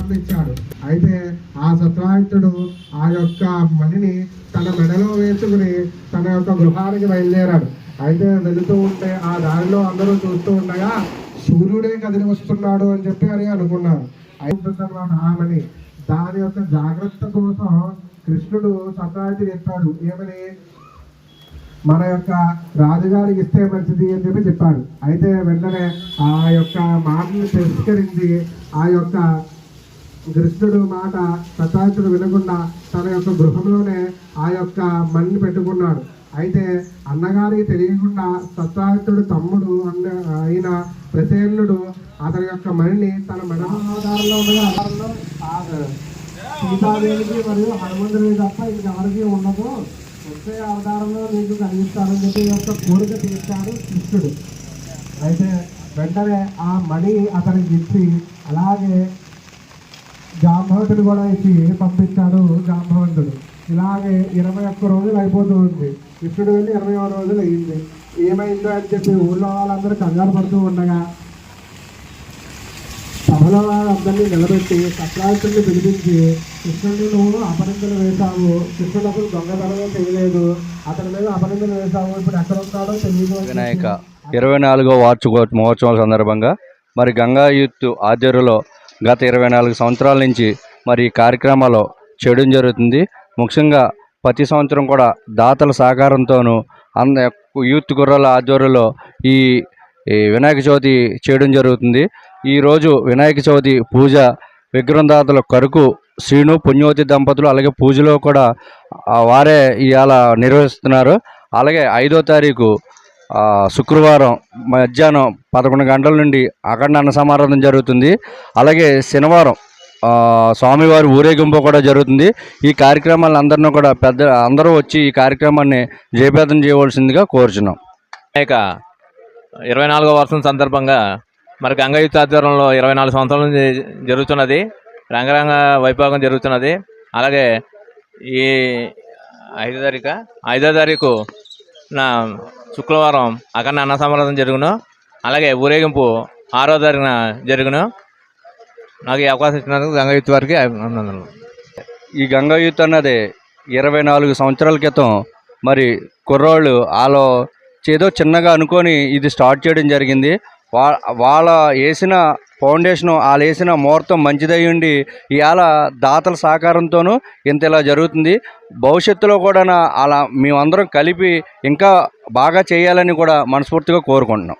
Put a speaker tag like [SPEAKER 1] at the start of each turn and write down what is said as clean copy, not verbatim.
[SPEAKER 1] ప్రారంభించాడు. అయితే ఆ సత్రాజిత్తుడు ఆ యొక్క మణిని తన మెడలో వేసుకుని తన యొక్క గృహానికి బయలుదేరాడు. అయితే వెళుతూ ఉంటే ఆ దారిలో అందరూ చూస్తూ ఉండగా సూర్యుడే కదిలి వస్తున్నాడు అని చెప్పి అనుకున్నారు. అయిపోతున్నమాట ఆమెని. దాని యొక్క జాగ్రత్త కోసం కృష్ణుడు సత్రాజిత్తుడు చెప్పాడు, ఏమని, మన యొక్క రాజుగారికి ఇస్తే మంచిది అని చెప్పి చెప్పాడు. అయితే వెంటనే ఆ యొక్క మాటను తిరస్కరించి ఆ యొక్క కృష్ణుడు మాట సత్రాజిత్తుడు వినకుండా తన యొక్క గృహంలోనే ఆ యొక్క మణిని పెట్టుకున్నాడు. అయితే అన్నగారికి తెలియకుండా సత్రాజిత్తుడు తమ్ముడు అయిన ప్రసేనుడు అతని యొక్క మణిని తన మెడలో సీతాదేవికి మరియు హనుమంతుడికి తప్ప ఇంకెవరికి ఉండదు, వచ్చే అవతారంలో నీకు కలిగిస్తారని చెప్పి యొక్క కోరిక తీర్చాడు కృష్ణుడు. అయితే వెంటనే ఆ మణి అతనికి ఇచ్చి అలాగే జాంబవంతుడు కూడా ఇచ్చి పంపించాడు. జాంబవంతుడు ఇలాగే 21 రోజులు అయిపోతూ ఉంది. కృష్ణుడు వెళ్ళి 20వ రోజులు అయింది. ఏమైందో అని చెప్పి ఊళ్ళో వాళ్ళందరూ కంగారు పడుతూ ఉండగా సభలో వాళ్ళందరినీ నిలబెట్టి సత్రాజిత్తుడిని పిలిపించి, కృష్ణుడిని నువ్వు అపనిందలు వేశావు, కృష్ణుడు అసలు దొంగతనమే చేయలేదు, అతని మీద అపనిందలు వేశావు, ఇప్పుడు ఎక్కడ ఉన్నాడో తెలియదు.
[SPEAKER 2] వినాయక 24వ వార్షిక మహోత్సవం సందర్భంగా మరి గంగా యూత్ ఆధ్వర్యంలో గత 24 సంవత్సరాల నుంచి మరి ఈ కార్యక్రమాలు చేయడం జరుగుతుంది. ముఖ్యంగా ప్రతి సంవత్సరం కూడా దాతల సహకారంతోనూ యూత్ గుర్రాల ఆధ్వర్యంలో ఈ వినాయక చవితి చేయడం జరుగుతుంది. ఈరోజు వినాయక చవితి పూజ విగ్రహం దాతల కరుకు శ్రీను పుణ్యవతి దంపతులు అలాగే పూజలో కూడా వారే ఇవాళ నిర్వహిస్తున్నారు. అలాగే 5వ తారీఖు శుక్రవారం మధ్యాహ్నం 11 గంటల నుండి అఖండ అన్న సమారాధన జరుగుతుంది. అలాగే శనివారం స్వామివారి ఊరేగింపు కూడా జరుగుతుంది. ఈ కార్యక్రమాలను అందరూ వచ్చి ఈ కార్యక్రమాన్ని జయప్రదం చేయవలసిందిగా కోరుచున్నాం.
[SPEAKER 3] ఇక 24వ వర్షం సందర్భంగా మరి గంగా యూత్ ఆధ్వర్యంలో 24 సంవత్సరాల నుంచి జరుగుతున్నది. రంగరంగ వైభోగం జరుగుతున్నది. అలాగే ఈ 5వ తారీఖు నా శుక్రవారం అఖండ అన్న సమారాధన జరుగును. అలాగే ఊరేగింపు 6వ తారీఖున జరుగును. నాకు ఈ అవకాశం ఇచ్చినందుకు గంగా యూత్ వారికి అభినందనలు.
[SPEAKER 2] ఈ గంగా యూత్ అన్నది 24 సంవత్సరాల క్రితం మరి కుర్రోళ్ళు వాళ్ళు ఏదో చిన్నగా అనుకొని ఇది స్టార్ట్ చేయడం జరిగింది. వాళ్ళ వేసిన ఫౌండేషను వాళ్ళు వేసిన ముహూర్తం మంచిదై ఉండి ఇవాళ దాతల సహకారంతోనూ ఇలా జరుగుతుంది. భవిష్యత్తులో కూడా అలా మేమందరం కలిపి ఇంకా బాగా చేయాలని కూడా మనస్ఫూర్తిగా కోరుకుంటున్నాం.